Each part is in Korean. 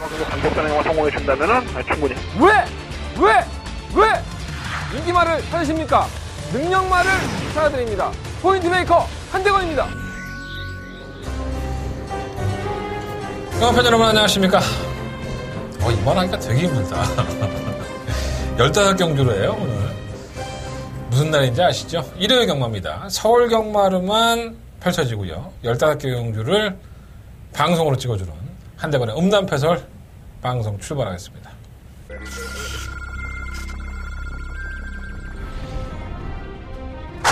그리고 강력전에 성공해 준다면은 충분히. 왜 인기말을 찾으십니까? 능력말을 찾아드립니다. 포인트 메이커 한대건입니다. 팬 여러분 안녕하십니까? 이번 하니까 되게 힘들다. 15경주로 해요 오늘. 무슨 날인지 아시죠? 일요일 경마입니다. 서울 경마로만 펼쳐지고요. 15개 경주를 방송으로 찍어주는 한대건의 음담패설 방송 출발하겠습니다.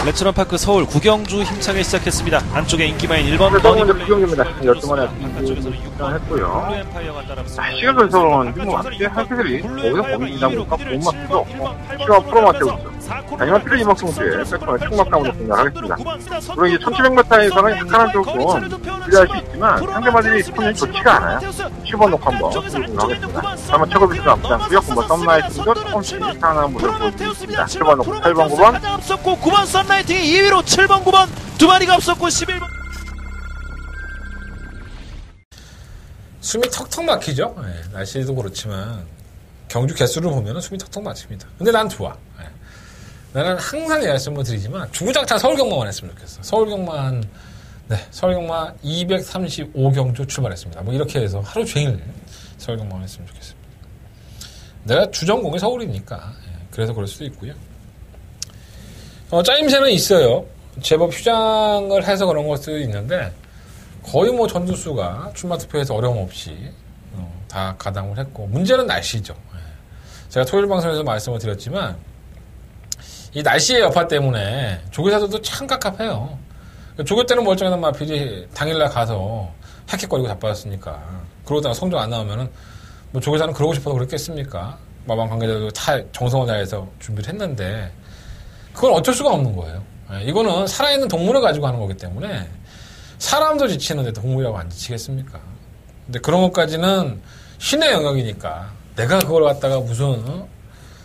렉처럼파크 서울 구경주 힘차게 시작했습니다. 안쪽에 인기마인 1번 먼저 구경주입니다. 12번에 출전했고요. 시간 선수는 지금 앞에 한태들이 거기서 거기다 보니까 본막도 없고 시간 프로마트고 있죠. 다니만 필드 이막성수에 백번에 총막감으로 등장하겠습니다. 물론 이제 1700m에서는 약간은 조금 불리할 수 있지만 상대마들이 스폰이 좋지가 않아요. 10번 놓고 한번 등장하겠습니다. 다만 최고비스도 남지 않고요. 9번 썸라이팅도 조금씩 상한 모습을 보여주고 있습니다. 7번 놓고 8번 9번 앞섰고 9번 썸라이팅이 2위로 7번 9번 두 마리가 앞섰고 11번 숨이 턱턱 막히죠. 날씨도 그렇지만 경주 개수를 보면 숨이 턱턱 막힙니다. 근데 난 좋아. 나는 항상 말씀을 드리지만 주구장창 서울경마만 했으면 좋겠어. 서울경마 235경주 출발했습니다. 뭐 이렇게 해서 하루 종일 서울경마만 했으면 좋겠습니다. 내가 주전공이 서울이니까 그래서 그럴 수도 있고요. 짜임새는 있어요. 제법 휴장을 해서 그런 걸 수도 있는데 거의 뭐 전두수가 출마투표에서 어려움 없이 다 가담을 했고 문제는 날씨죠. 제가 토요일 방송에서 말씀을 드렸지만 이 날씨의 여파 때문에 조교사들도 참 깝깝해요. 조교 때는 멀쩡한 마필이 당일날 가서 헥헥거리고 자빠졌으니까 그러다가 성적 안 나오면은 뭐 조교사는 그러고 싶어서 그랬겠습니까? 마방 관계자들도 다 정성을 다해서 준비를 했는데 그건 어쩔 수가 없는 거예요. 이거는 살아있는 동물을 가지고 하는 거기 때문에 사람도 지치는데 동물이라고 안 지치겠습니까? 근데 그런 것까지는 신의 영역이니까 내가 그걸 갖다가 무슨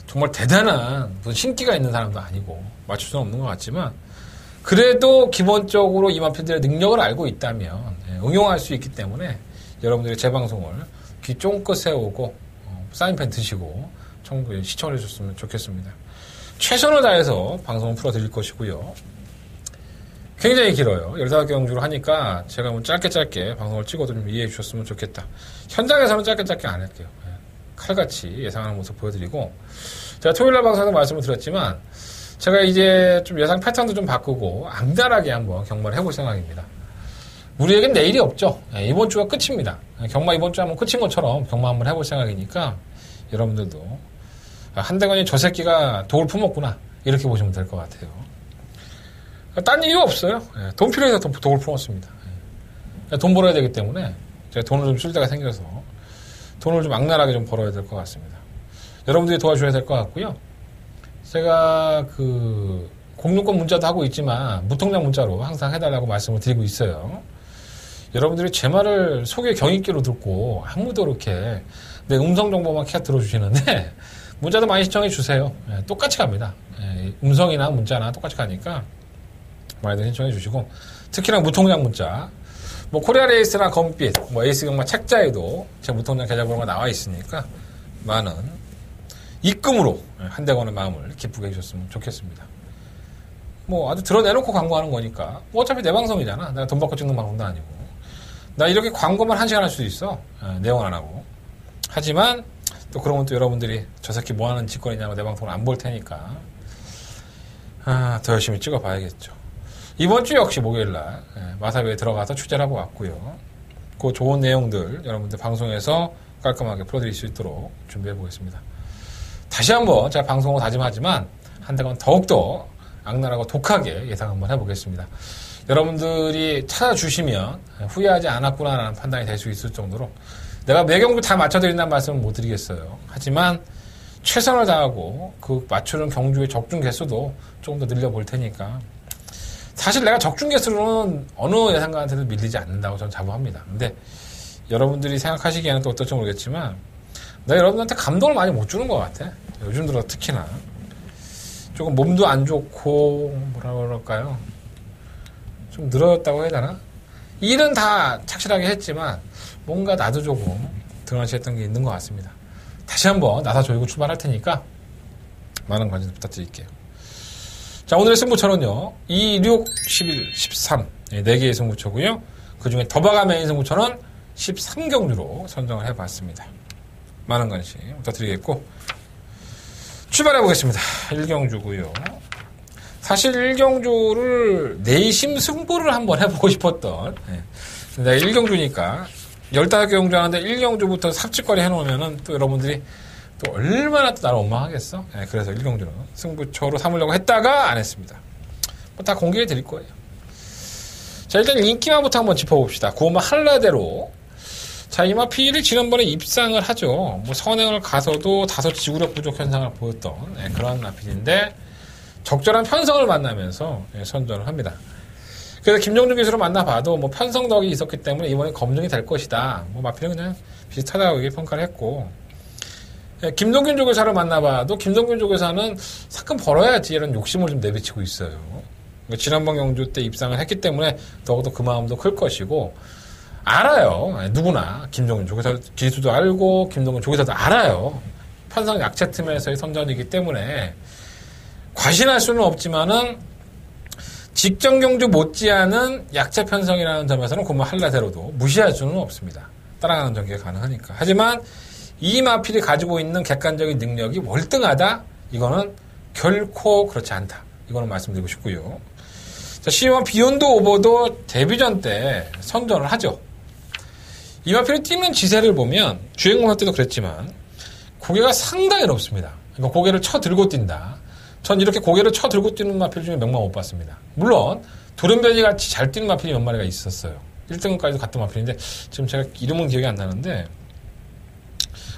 정말 대단한 무슨 신기가 있는 사람도 아니고 맞출 수는 없는 것 같지만 그래도 기본적으로 이 마필들의 능력을 알고 있다면 응용할 수 있기 때문에 여러분들이 제 방송을 귀 쫑긋 세우고 사인펜 드시고 시청을 해주셨으면 좋겠습니다. 최선을 다해서 방송을 풀어드릴 것이고요. 굉장히 길어요. 15경주를 하니까 제가 뭐 짧게 방송을 찍어도 좀 이해해 주셨으면 좋겠다. 현장에서는 짧게 안 할게요. 칼같이 예상하는 모습 보여드리고 제가 토요일날 방송에서 말씀을 드렸지만 제가 이제 좀 예상 패턴도 좀 바꾸고 악랄하게 한번 경마를 해볼 생각입니다. 우리에겐 내일이 없죠. 이번 주가 끝입니다. 경마 이번 주 한번 끝인 것처럼 경마 한번 해볼 생각이니까 여러분들도 한대건이 저 새끼가 독을 품었구나 이렇게 보시면 될 것 같아요. 딴 이유 없어요. 돈 필요해서 독을 품었습니다. 돈 벌어야 되기 때문에 제가 돈을 좀 쓸 때가 생겨서 돈을 좀 악랄하게 좀 벌어야 될 것 같습니다. 여러분들이 도와주셔야 될 것 같고요. 제가 공론권 문자도 하고 있지만 무통장 문자로 항상 해달라고 말씀을 드리고 있어요. 여러분들이 제 말을 속에 경있기로 듣고 아무도 이렇게 내 음성 정보만 캬 들어주시는데 문자도 많이 시청해 주세요. 똑같이 갑니다. 음성이나 문자나 똑같이 가니까 많이들 신청해 주시고 특히나 무통장 문자 뭐 코리아레이스나 검빛 뭐 에이스 경마 책자에도 제 무통장 계좌번호가 나와 있으니까 많은 입금으로 한대건의 마음을 기쁘게 해주셨으면 좋겠습니다. 뭐 아주 드러내놓고 광고하는 거니까 뭐 어차피 내 방송이잖아. 내가 돈 받고 찍는 방송도 아니고 나 이렇게 광고만 1시간 할 수도 있어. 내용 안 하고. 하지만 또 그러면 또 여러분들이 저 새끼 뭐 하는 짓거리냐고 내 방송을 안 볼 테니까 더 열심히 찍어봐야겠죠. 이번 주 역시 목요일날 마사회에 들어가서 취재를 하고 왔고요. 그 좋은 내용들 여러분들 방송에서 깔끔하게 풀어드릴 수 있도록 준비해 보겠습니다. 다시 한번 제가 방송을 다짐하지만 한대건 더욱더 악랄하고 독하게 예상 한번 해보겠습니다. 여러분들이 찾아주시면 후회하지 않았구나라는 판단이 될 수 있을 정도로 내가 매경주 다 맞춰드린다는 말씀은 못 드리겠어요. 하지만 최선을 다하고 그 맞추는 경주의 적중 개수도 조금 더 늘려볼 테니까 사실 내가 적중 개수로는 어느 예상가한테도 밀리지 않는다고 저는 자부합니다. 근데 여러분들이 생각하시기에는 또 어떨지 모르겠지만 내가 여러분한테 감동을 많이 못 주는 것 같아. 요즘 들어 특히나 조금 몸도 안 좋고 뭐라 그럴까요? 좀 늘어졌다고 해야 되나? 일은 다 착실하게 했지만 뭔가 나도 조금 등한시했던 게 있는 것 같습니다. 다시 한번 나사 조이고 출발할 테니까 많은 관심 부탁드릴게요. 자, 오늘의 승부처는요. 2, 6, 11, 13 4개의 승부처고요. 그 중에 더바가 메인 승부처는 13경주로 선정을 해봤습니다. 많은 관심 부탁드리겠고 출발해보겠습니다. 1경주고요. 사실 1경주를 내심 승부를 한번 해보고 싶었던 내가 1경주니까 15경주 하는데 1경주부터 삽질거리 해놓으면은 또 여러분들이 또 얼마나 또 나를 원망하겠어? 그래서 1경주는 승부처로 삼으려고 했다가 안 했습니다. 뭐 다 공개해 드릴 거예요. 자, 일단 인기마부터 한번 짚어봅시다. 구호마 한라대로. 자, 이마피를 지난번에 입상을 하죠. 뭐 선행을 가서도 다소 지구력 부족 현상을 보였던 그런 마필인데 적절한 편성을 만나면서 선전을 합니다. 그래서 김정준 기수를 만나봐도 뭐 편성덕이 있었기 때문에 이번에 검증이 될 것이다. 뭐 마필은 그냥 비슷하다고 평가를 했고 김동균 조교사를 만나봐도 김동균 조교사는 사건 벌어야지 이런 욕심을 좀 내비치고 있어요. 그러니까 지난번 경주 때 입상을 했기 때문에 더욱더 그 마음도 클 것이고 알아요. 누구나 김동균 조교사 기수도 알고 김동균 조교사도 알아요. 편성 약체 틈에서의 선전이기 때문에 과신할 수는 없지만은 직전 경주 못지않은 약체 편성이라는 점에서는 고마 한라대로도 무시할 수는 없습니다. 따라가는 전개가 가능하니까. 하지만 이 마필이 가지고 있는 객관적인 능력이 월등하다? 이거는 결코 그렇지 않다. 이거는 말씀드리고 싶고요. 자, C1 비욘드 오버도 데뷔전 때 선전을 하죠. 이 마필이 뛰는 지세를 보면 주행공사 때도 그랬지만 고개가 상당히 높습니다. 그러니까 고개를 쳐들고 뛴다. 전 이렇게 고개를 쳐들고 뛰는 마필 중에 몇 명 못 봤습니다. 물론 돌연변이 같이 잘 뛰는 마필이 몇 마리가 있었어요. 1등까지도 갔던 마필인데 지금 제가 이름은 기억이 안 나는데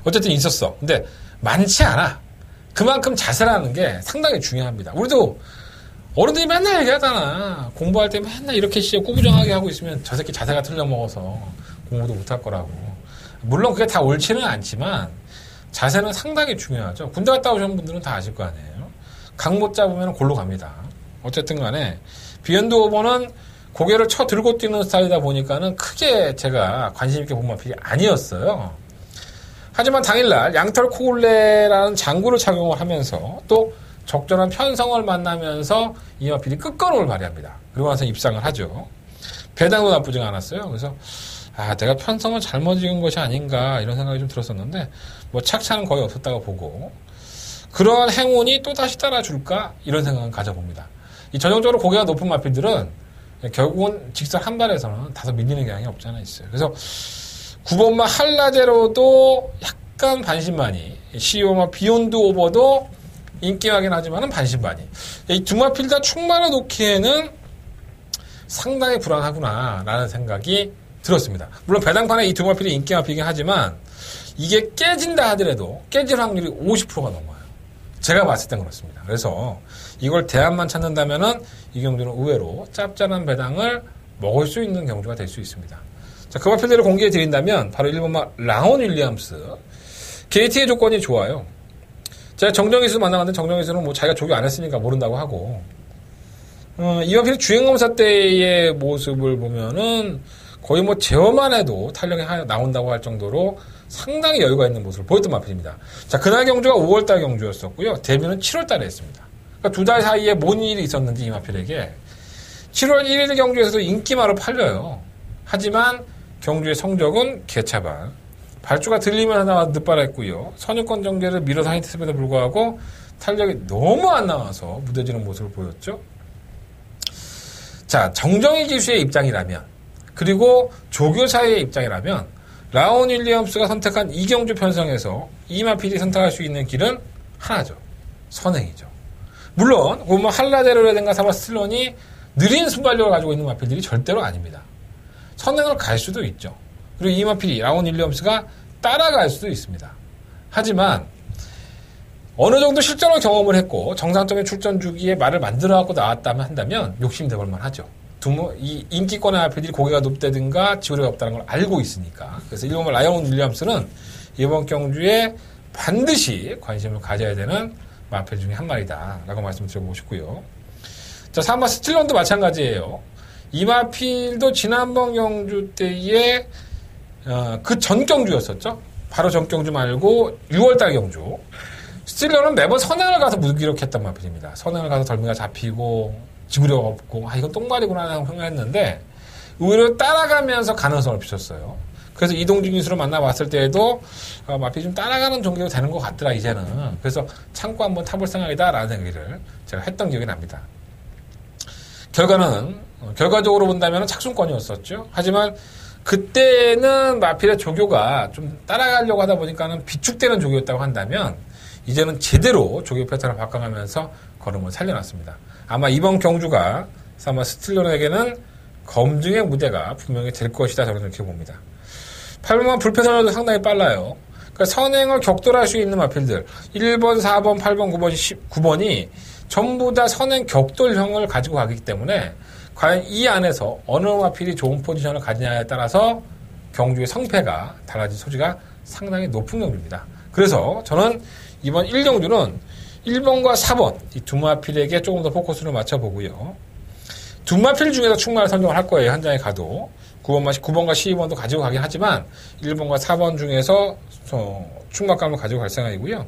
어쨌든 있었어. 근데 많지 않아. 그만큼 자세라는 게 상당히 중요합니다. 우리도 어른들이 맨날 얘기하잖아. 공부할 때 맨날 이렇게 꾸부정하게 하고 있으면 저 새끼 자세가 틀려먹어서 공부도 못할 거라고. 물론 그게 다 옳지는 않지만 자세는 상당히 중요하죠. 군대 갔다 오신 분들은 다 아실 거 아니에요. 각 못 잡으면 골로 갑니다. 어쨌든 간에 비욘드 오버는 고개를 쳐 들고 뛰는 스타일이다 보니까는 크게 제가 관심 있게 본 마필이 아니었어요. 하지만 당일날 양털 코굴레라는 장구를 착용을 하면서 또 적절한 편성을 만나면서 이 마필이 끝걸음을 발휘합니다. 그리고 나서 입상을 하죠. 배당도 나쁘지 않았어요. 그래서 내가 편성을 잘못 찍은 것이 아닌가 이런 생각이 좀 들었었는데 뭐 착차는 거의 없었다고 보고 그러한 행운이 또다시 따라줄까 이런 생각은 가져봅니다. 이 전형적으로 고개가 높은 마필들은 결국은 직선 한 발에서는 다소 밀리는 경향이 없지 않아 있어요. 그래서 9번마 한라제로도 약간 반신반의, C5마 비욘드 오버도 인기하긴 하지만은 반신반의. 이 두 마필 다 충만을 놓기에는 상당히 불안하구나라는 생각이 들었습니다. 물론 배당판에 이 두 마필이 인기 마필이긴 하지만 이게 깨진다 하더라도 깨질 확률이 50%가 넘어요. 제가 봤을 땐 그렇습니다. 그래서 이걸 대안만 찾는다면은 이 경주는 의외로 짭짤한 배당을 먹을 수 있는 경주가 될 수 있습니다. 자, 그 마필들을 공개해 드린다면 바로 1번마 라온 윌리엄스. 게이트의 조건이 좋아요. 제가 정정희수 만나봤는데 정정희수는 뭐 자기가 조교 안 했으니까 모른다고 하고 이 마필 주행검사 때의 모습을 보면은 거의 뭐 제어만 해도 탄력이 나온다고 할 정도로 상당히 여유가 있는 모습을 보였던 마필입니다. 자, 그날 경주가 5월달 경주였었고요. 데뷔는 7월달에 했습니다. 그러니까 두 달 사이에 뭔 일이 있었는지 이 마필에게 7월 1일 경주에서도 인기마로 팔려요. 하지만 경주의 성적은 개차반. 발주가 들리면 하나 늦발했고요. 선유권 전개를 밀어서 하이트스에도 불구하고 탄력이 너무 안 나와서 무뎌지는 모습을 보였죠. 자, 정정희 기수의 입장이라면 그리고 조교사의 입장이라면 라온 윌리엄스가 선택한 이경주 편성에서 이마필이 선택할 수 있는 길은 하나죠. 선행이죠. 물론 뭐 한라제로라든가 사바스틸론이 느린 순발력을 가지고 있는 마필들이 절대로 아닙니다. 선행을 갈 수도 있죠. 그리고 이 마필이 라온 윌리엄스가 따라갈 수도 있습니다. 하지만 어느 정도 실전을 경험을 했고 정상적인 출전 주기에 말을 만들어갖고 나왔다면 한다면 욕심내볼 만하죠. 이 인기권의 마필들이 고개가 높다든가 지구력이 없다는 걸 알고 있으니까. 그래서 1번마 라온 윌리엄스는 이번 경주에 반드시 관심을 가져야 되는 마필 중에 한 마리다 라고 말씀드려보고 싶고요. 자, 3번 스틸런도 마찬가지예요. 이 마필도 지난번 경주 때에 그 전 경주였었죠. 바로 전 경주 말고 6월달 경주. 스틸러는 매번 선행을 가서 무기력했단 말입니다. 선행을 가서 덜미가 잡히고 지구력 없고 이건 똥말이구나 하는 생각했는데 의외로 따라가면서 가능성을 비췄어요. 그래서 이동준 기수로 만나봤을 때에도 마필이 좀 따라가는 종교가 되는 것 같더라 이제는. 그래서 참고 한번 타볼 생각이다라는 얘기를 제가 했던 기억이 납니다. 결과적으로 본다면 착순권이었었죠. 하지만 그때는 마필의 조교가 좀 따라가려고 하다 보니까는 비축되는 조교였다고 한다면 이제는 제대로 조교 패턴을 바꿔가면서 걸음을 살려놨습니다. 아마 이번 경주가 아마 스틸러에게는 검증의 무대가 분명히 될 것이다 저는 이렇게 봅니다. 8번만 불패선화도 상당히 빨라요. 그러니까 선행을 격돌할 수 있는 마필들 1번, 4번, 8번, 9번이 전부 다 선행 격돌형을 가지고 가기 때문에 과연 이 안에서 어느 마필이 좋은 포지션을 가지냐에 따라서 경주의 성패가 달라질 소지가 상당히 높은 경주입니다. 그래서 저는 이번 1경주는 1번과 4번 이 두 마필에게 조금 더 포커스를 맞춰보고요. 두 마필 중에서 충마를 선정을 할 거예요. 현장에 가도 9번과 12번도 가지고 가긴 하지만 1번과 4번 중에서 충마감을 가지고 갈 생각이고요.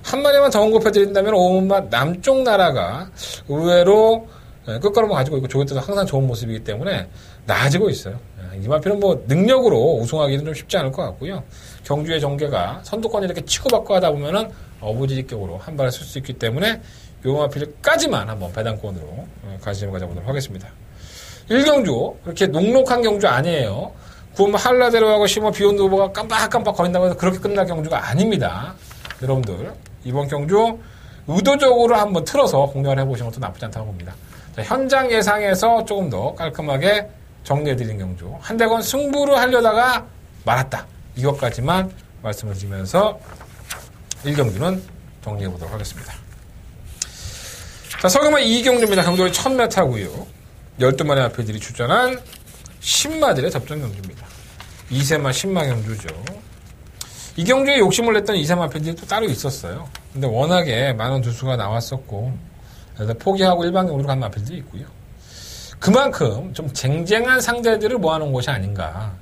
한 마리만 더 언급해드린다면 온맛 남쪽 나라가 의외로 끝걸음을 가지고 있고 조교 때도 항상 좋은 모습이기 때문에 나아지고 있어요. 이 마필은 뭐 능력으로 우승하기는 좀 쉽지 않을 것 같고요. 경주의 전개가 선두권이 이렇게 치고받고 하다 보면은 어부지리격으로 한 발을 쓸 수 있기 때문에 이 마필까지만 한번 배당권으로 관심을 가져보도록 하겠습니다. 1경주 그렇게 녹록한 경주 아니에요. 9번 한라대로하고 심어 비욘드 오버가 깜빡깜빡 거린다고 해서 그렇게 끝날 경주가 아닙니다. 여러분들 이번 경주 의도적으로 한번 틀어서 공략을 해보시는 것도 나쁘지 않다고 봅니다. 자, 현장 예상에서 조금 더 깔끔하게 정리해드린 경주 한대건 승부를 하려다가 말았다. 이것까지만 말씀을 드리면서 1경주는 정리해보도록 하겠습니다. 자, 서경마 2경주입니다. 경주를 1000m고요. 12마리 마필들이 출전한 10마들의 접전 경주입니다. 2세마 10마 경주죠. 이 경주에 욕심을 냈던 2세 마필들이 또 따로 있었어요. 근데 워낙에 많은 두수가 나왔었고 그래서 포기하고 일반 경주로 간 마필들이 있고요. 그만큼 좀 쟁쟁한 상대들을 모아놓은 것이 아닌가.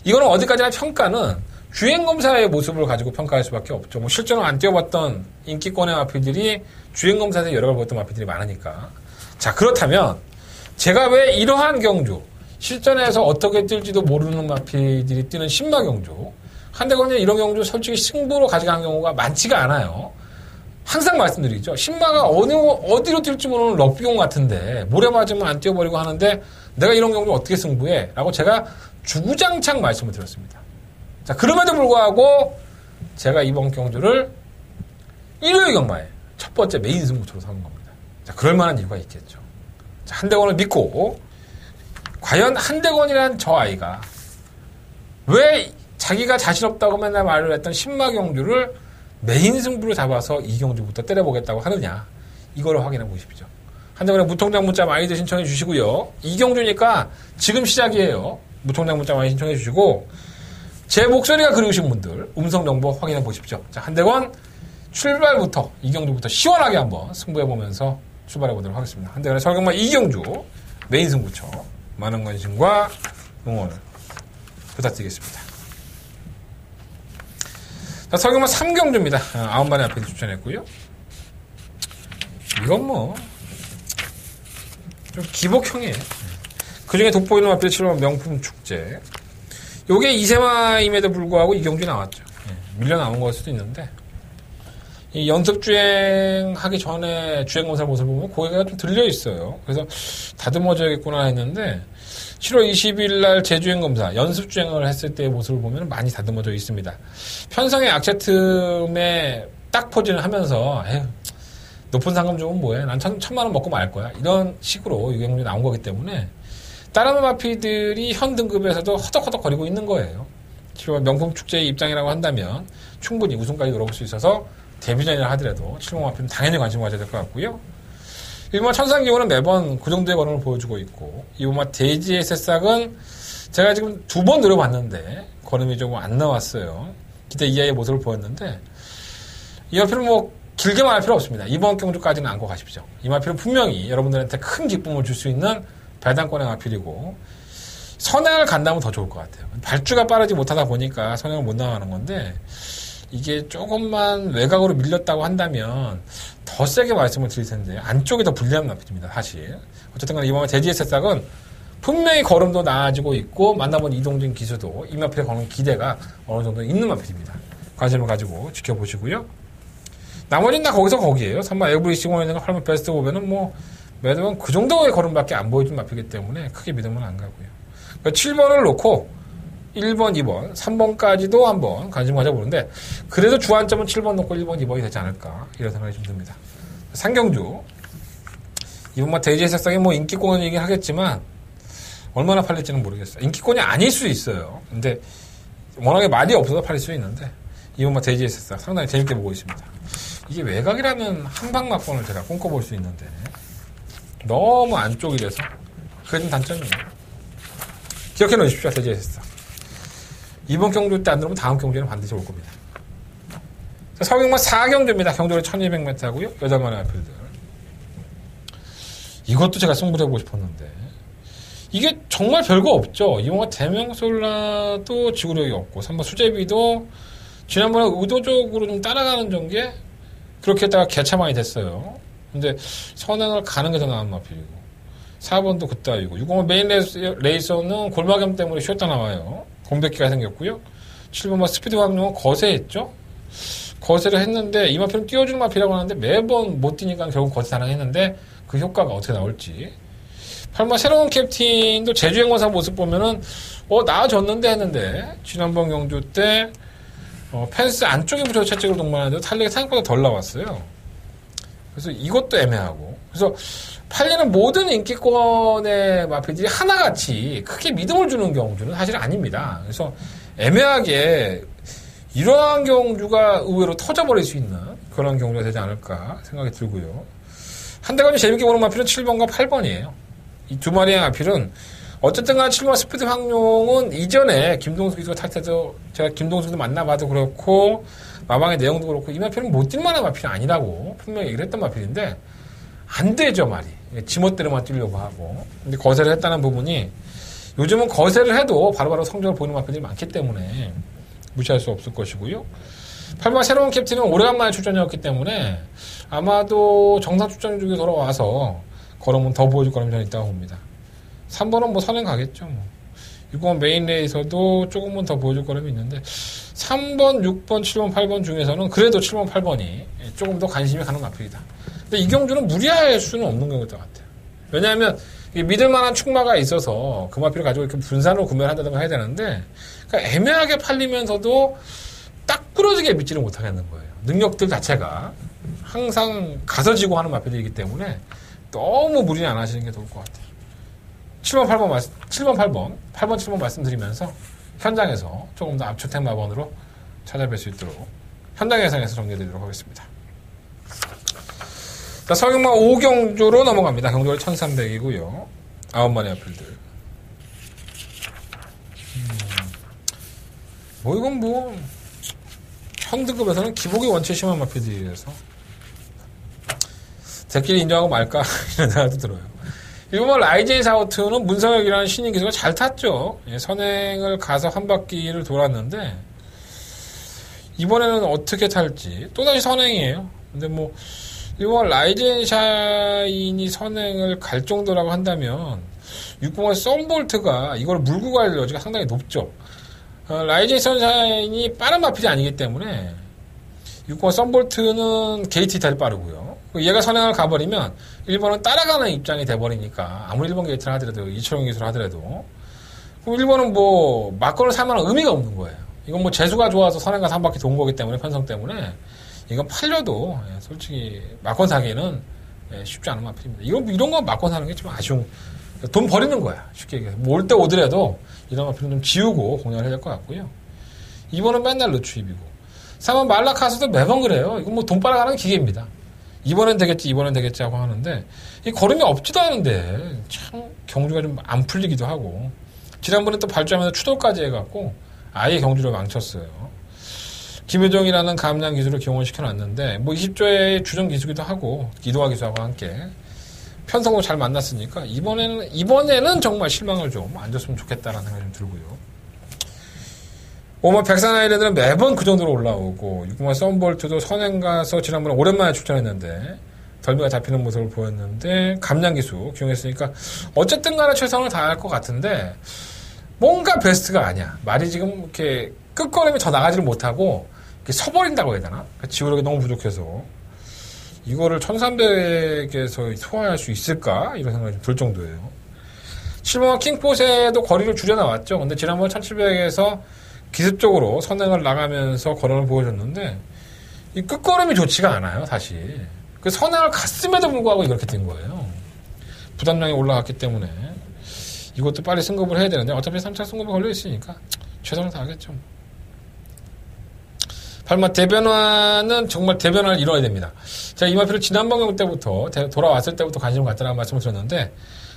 이거는 어디까지나 평가는 주행검사의 모습을 가지고 평가할 수밖에 없죠. 뭐 실전을 안 뛰어봤던 인기권의 마필들이 주행검사에서 여러 걸 보였던 마필들이 많으니까. 자, 그렇다면 제가 왜 이러한 경주, 실전에서 어떻게 뛸지도 모르는 마필들이 뛰는 신마 경주, 한대건이 이런 경주 솔직히 승부로 가져가는 경우가 많지가 않아요. 항상 말씀드리죠. 신마가 어디로 뛸지 모르는 럭비공 같은데 모래 맞으면 안 뛰어버리고 하는데 내가 이런 경주 어떻게 승부해? 라고 제가 주구장창 말씀을 드렸습니다. 자, 그럼에도 불구하고 제가 이번 경주를 1회 경마에 첫 번째 메인 승부처로 삼은 겁니다. 자, 그럴 만한 이유가 있겠죠. 자, 한대건을 믿고 과연 한대건이란 저 아이가 왜 자기가 자신 없다고 맨날 말을 했던 신마 경주를 메인 승부를 잡아서 이 경주부터 때려보겠다고 하느냐, 이거를 확인해 보십시오. 한대건의 무통장 문자 많이들 신청해 주시고요. 이 경주니까 지금 시작이에요. 무통장 문자 많이 신청해 주시고 제 목소리가 그리우신 분들 음성 정보 확인해 보십시오. 자, 한대건 출발부터 이 경주부터 시원하게 한번 승부해 보면서 출발해 보도록 하겠습니다. 한대건의 설경마 이경주 메인 승부처 많은 관심과 응원을 부탁드리겠습니다. 자, 설경마 3경주입니다. 9마리 앞에 추천했고요. 이건 뭐 좀 기복형이에요. 그 중에 돋보이는 앞에 7번 명품 축제. 요게 2세마임에도 불구하고 이 경주 나왔죠. 밀려 나온 걸 수도 있는데 이 연습 주행하기 전에 주행검사 모습을 보면 고개가 좀 들려 있어요. 그래서 다듬어져야겠구나 했는데 7월 20일 날 재주행검사 연습 주행을 했을 때의 모습을 보면 많이 다듬어져 있습니다. 편성의 악체 틈에 딱 포진을 하면서 에휴, 높은 상금 주면 뭐해? 난 1,000만 원 먹고 말 거야. 이런 식으로 이 경주 나온 거기 때문에 다른 마피들이 현 등급에서도 허덕허덕 거리고 있는 거예요. 7월 명품 축제의 입장이라고 한다면 충분히 우승까지 노려볼 수 있어서 데뷔전이라 하더라도 7번 마피는 당연히 관심 가져야 될 것 같고요. 1번 천상기호는 매번 그 정도의 걸음을 보여주고 있고 2번 대지의 새싹은 제가 지금 2번 노려봤는데 걸음이 조금 안 나왔어요. 기대 이하의 모습을 보였는데 이 마피는 뭐 길게 말할 필요 없습니다. 이번 경주까지는 안고 가십시오. 이 마피는 분명히 여러분들한테 큰 기쁨을 줄 수 있는 배당권의 마필이고 선행을 간다면 더 좋을 것 같아요. 발주가 빠르지 못하다 보니까 선행을 못 나가는 건데 이게 조금만 외곽으로 밀렸다고 한다면 더 세게 말씀을 드릴 텐데 안쪽이 더 불리한 마필입니다. 사실. 어쨌든 간에 이번에 대지의 새싹은 분명히 걸음도 나아지고 있고 만나본 이동진 기수도 이 마필에 거는 기대가 어느 정도 있는 마필입니다. 관심을 가지고 지켜보시고요. 나머지는 다 거기서 거기에요. 3번 에브리싱 원이나 8번 베스트 오브는 뭐 매번 그 정도의 걸음밖에 안 보여준 마필이기 때문에 크게 믿음은 안 가고요. 그러니까 7번을 놓고 1번, 2번, 3번까지도 한번 관심 가져보는데 그래도 주안점은 7번 놓고 1번, 2번이 되지 않을까 이런 생각이 좀 듭니다. 상경주 이번 대지의 색상이 뭐 인기권이긴 하겠지만 얼마나 팔릴지는 모르겠어요. 인기권이 아닐 수 있어요. 근데 워낙에 말이 없어서 팔릴 수 있는데 이번 대지의 색상 상당히 재밌게 보고 있습니다. 이게 외곽이라면 한방 막권을 제가 꿈꿔볼 수 있는데 너무 안쪽이라서 그게 좀 단점이에요. 기억해 놓으십시오. 대지의 색상. 이번 경주 때 안 들어오면 다음 경주에는 반드시 올 겁니다. 서경마 4경주입니다. 경주는 1200m고요. 8마리 앞필들. 이것도 제가 승부를 해보고 싶었는데 이게 정말 별거 없죠. 이번에 대명솔라도 지구력이 없고 3번 수제비도 지난번에 의도적으로 좀 따라가는 전개 그렇게 했다가 개차 많이 됐어요. 근데 선행을 가는 게 더 나은 마필이고 4번도 그따위고 6번 메인 레이서는 골마겸 때문에 쉬었다 나와요. 공백기가 생겼고요. 7번 스피드 확률은 거세했죠. 거세를 했는데 이 마필은 띄워주는 마필이라고 하는데 매번 못 뛰니까 결국 거세 단항했는데 그 효과가 어떻게 나올지. 8번 새로운 캡틴도 제주행원사 모습 보면은 나아졌는데 했는데 지난번 경주 때 펜스 안쪽에 붙여서 채찍으로 동반하는데 탄력이 생각보다 덜 나왔어요. 그래서 이것도 애매하고 그래서 팔리는 모든 인기권의 마필들이 하나같이 크게 믿음을 주는 경주는 사실 아닙니다. 그래서 애매하게 이러한 경주가 의외로 터져버릴 수 있는 그런 경주가 되지 않을까 생각이 들고요. 한대관이 재밌게 보는 마필은 7번과 8번이에요. 이 두 마리의 마필은 어쨌든 간 7번 스피드 황룡은 이전에 김동숙 기수가 탈 때도 제가 김동숙도 만나봐도 그렇고 마방의 내용도 그렇고 이 마필은 못 뛸만한 마필이 아니라고 분명히 얘기를 했던 마필인데 안 되죠 말이. 지멋대로만 뛰려고 하고 근데 거세를 했다는 부분이 요즘은 거세를 해도 바로바로 성적을 보이는 마필들이 많기 때문에 무시할 수 없을 것이고요. 8번 새로운 캡틴은 오래간만에 출전이었기 때문에 아마도 정상 출전 중에 돌아와서 걸으면 더 보여줄 거라면 저는 있다고 봅니다. 3번은 뭐 선행 가겠죠. 뭐. 6번 메인 레이서도 조금은 더 보여줄 거라면 있는데 3번, 6번, 7번, 8번 중에서는 그래도 7번, 8번이 조금 더 관심이 가는 마필이다. 근데 이 경주는 무리할 수는 없는 경우인 것 같아요. 왜냐하면 믿을 만한 축마가 있어서 그 마필을 가지고 이렇게 분산으로 구매를 한다든가 해야 되는데 그러니까 애매하게 팔리면서도 딱 부러지게 믿지를 못하겠는 거예요. 능력들 자체가 항상 가서지고 하는 마필이기 때문에 너무 무리는 안 하시는 게 좋을 것 같아요. 7번, 8번 말씀드리면서 현장에서 조금 더 압축된 마번으로 찾아뵐 수 있도록 현장 예상에서 정리해드리도록 하겠습니다. 자, 서경마 5경주로 넘어갑니다. 경주가 1300이고요. 9마리 앞필들. 이건 현등급에서는 기복이 원체 심한 마필들이라서 대끼리 인정하고 말까 이런 생각도 들어요. 일본 라이제이 사우트는 문성혁이라는 신인 기수가 잘 탔죠. 선행을 가서 한 바퀴를 돌았는데 이번에는 어떻게 탈지 또다시 선행이에요. 근데 일본 라이젠 샤인이 선행을 갈 정도라고 한다면 6번의 썬볼트가 이걸 물고 갈 여지가 상당히 높죠. 라이젠 샤인이 빠른 마필이 아니기 때문에 6번 썬볼트는 게이트 이탈이 빠르고요. 얘가 선행을 가버리면 1번은 따라가는 입장이 돼버리니까 아무리 1번 게이트를 하더라도 이철용 기술을 하더라도 그럼 1번은 막건을 살만한 의미가 없는 거예요. 이건 재수가 좋아서 선행가 3바퀴 돈 거기 때문에 편성 때문에 이건 팔려도 솔직히 막건 사기에는 쉽지 않은 마필입니다. 이런 거 막건 사는 게 좀 아쉬운 돈 버리는 거야. 쉽게 얘기해서 올 때 오더라도 이런 마필은 좀 지우고 공략을 해야 될 것 같고요. 2번은 맨날 루추입이고 3번 말라카스도 매번 그래요. 이건 돈 빨아가는 기계입니다. 이번엔 되겠지 하고 하는데 이 걸음이 없지도 않은데 참 경주가 좀 안 풀리기도 하고 지난번에 또 발주하면서 추돌까지 해갖고 아예 경주를 망쳤어요. 김효정이라는 감량 기술을 기용을 시켜놨는데 20조의 주전 기수기도 하고 이도화 기수하고 함께 편성으로 잘 만났으니까 이번에는 정말 실망을 좀 안 줬으면 좋겠다라는 생각이 좀 들고요. 오마 백산 아일랜드는 매번 그 정도로 올라오고 6번 썬볼트도 선행 가서 지난번에 오랜만에 출전했는데 덜미가 잡히는 모습을 보였는데 감량기수 기용했으니까 어쨌든 간에 최선을 다할 것 같은데 뭔가 베스트가 아니야. 말이 지금 이렇게 끝걸음이 더 나가지를 못하고 이렇게 서버린다고 해야 되나? 지구력이 너무 부족해서 이거를 1300에서 소화할 수 있을까? 이런 생각이 좀 들 정도예요. 7번 킹포세도 거리를 줄여나왔죠. 근데 지난번 1700에서 기습적으로 선행을 나가면서 거리를 보여줬는데 이 끝걸음이 좋지가 않아요, 사실. 그 선행을 갔음에도 불구하고 이렇게 된 거예요. 부담량이 올라갔기 때문에 이것도 빨리 승급을 해야 되는데 어차피 3차 승급이 걸려있으니까 최선을 다하겠죠. 8번 대변화는 정말 대변화를 이뤄야 됩니다. 제가 이 마필을 지난번 경기 때부터 돌아왔을 때부터 관심을 갖다라는 말씀을 드렸는데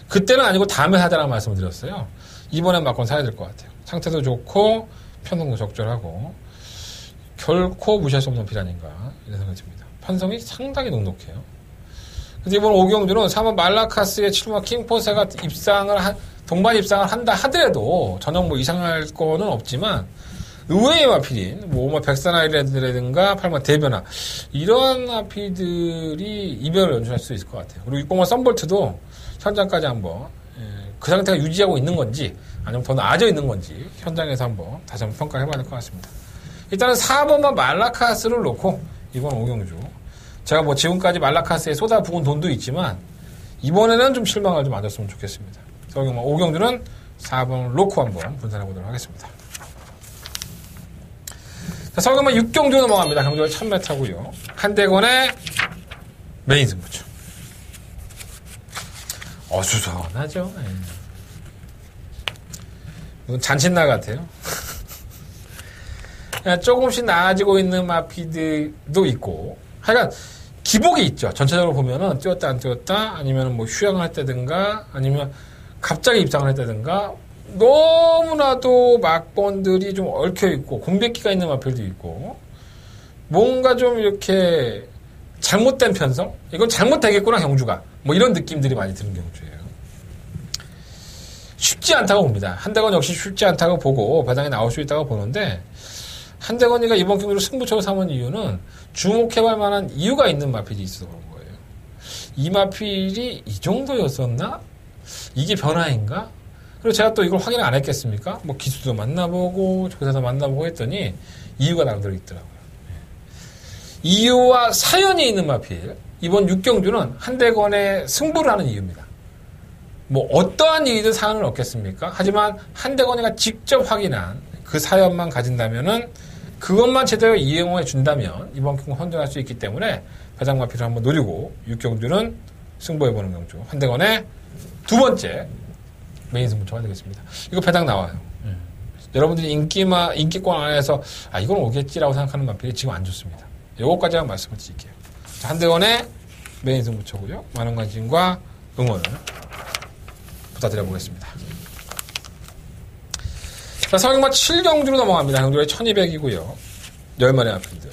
그때는 아니고 다음에 하자라는 말씀을 드렸어요. 이번엔 막건 사야 될 것 같아요. 상태도 좋고 편성도 적절하고 결코 무시할 수 없는 필 아닌가 이런 생각이 듭니다. 편성이 상당히 넉넉해요. 그래서 이번 오경주는 3번 말라카스의 7번 킹포세가 동반 입상을 한다 하더라도 전혀 뭐 이상할 거는 없지만 의외의 마필인 5번 백산 아일랜드라든가 8번 대변화 이러한 마필들이 이변을 연출할 수 있을 것 같아요. 그리고 6번만 썬볼트도 현장까지 한번 그 상태가 유지하고 있는 건지 아니면 더 나아져 있는 건지 현장에서 다시 한번 평가해봐야 될 것 같습니다. 일단은 4번만 말라카스를 놓고 이번 오경주 제가 뭐 지금까지 말라카스에 쏟아부은 돈도 있지만 이번에는 좀 실망을 좀 안 줬으면 좋겠습니다. 그래서 오경주는 4번을 놓고 한번 분산해보도록 하겠습니다. 자, 서경만 6경주 넘어갑니다. 경주가 1000m고요. 한대건의 메인 승부처. 어수선하죠. 이건 잔칫날 같아요. 조금씩 나아지고 있는 마피드도 있고 하여간 기복이 있죠. 전체적으로 보면은 뛰었다 안 뛰었다 아니면 뭐 휴양을 했다든가 아니면 갑자기 입장을 했다든가 너무나도 막번들이 좀 얽혀있고 공백기가 있는 마필도 있고 뭔가 좀 이렇게 잘못된 편성? 이건 잘못되겠구나 경주가 뭐 이런 느낌들이 많이 드는 경주예요. 쉽지 않다고 봅니다. 한대건 역시 쉽지 않다고 보고 배당에 나올 수 있다고 보는데 한대건이가 이번 경주를 승부처로 삼은 이유는 주목해볼 만한 이유가 있는 마필이 있어서 그런 거예요. 이 마필이 이 정도였었나? 이게 변화인가? 그리고 제가 또 이걸 확인 안 했겠습니까? 뭐 기수도 만나보고 조사도 만나보고 했더니 이유가 나름대로 있더라고요. 이유와 사연이 있는 마필 이번 6경주는 한대건의 승부를 하는 이유입니다. 뭐 어떠한 이유든 사연을 얻겠습니까? 하지만 한대건이가 직접 확인한 그 사연만 가진다면은 그것만 제대로 이용해 준다면 이번 경주 선정할 수 있기 때문에 배당 마필을 한번 노리고 6경주는 승부해보는 경주 한대건의 두 번째 메인 승부처가 되겠습니다. 이거 배당 나와요. 여러분들이 인기권 안에서 이건 오겠지라고 생각하는 마필이 지금 안 좋습니다. 요거까지만 말씀을 드릴게요. 자, 한대건의 메인 승부처고요. 많은 관심과 응원을 부탁드려보겠습니다. 자, 서경마 7경주로 넘어갑니다. 경주가 1200이고요. 10마리 마필들.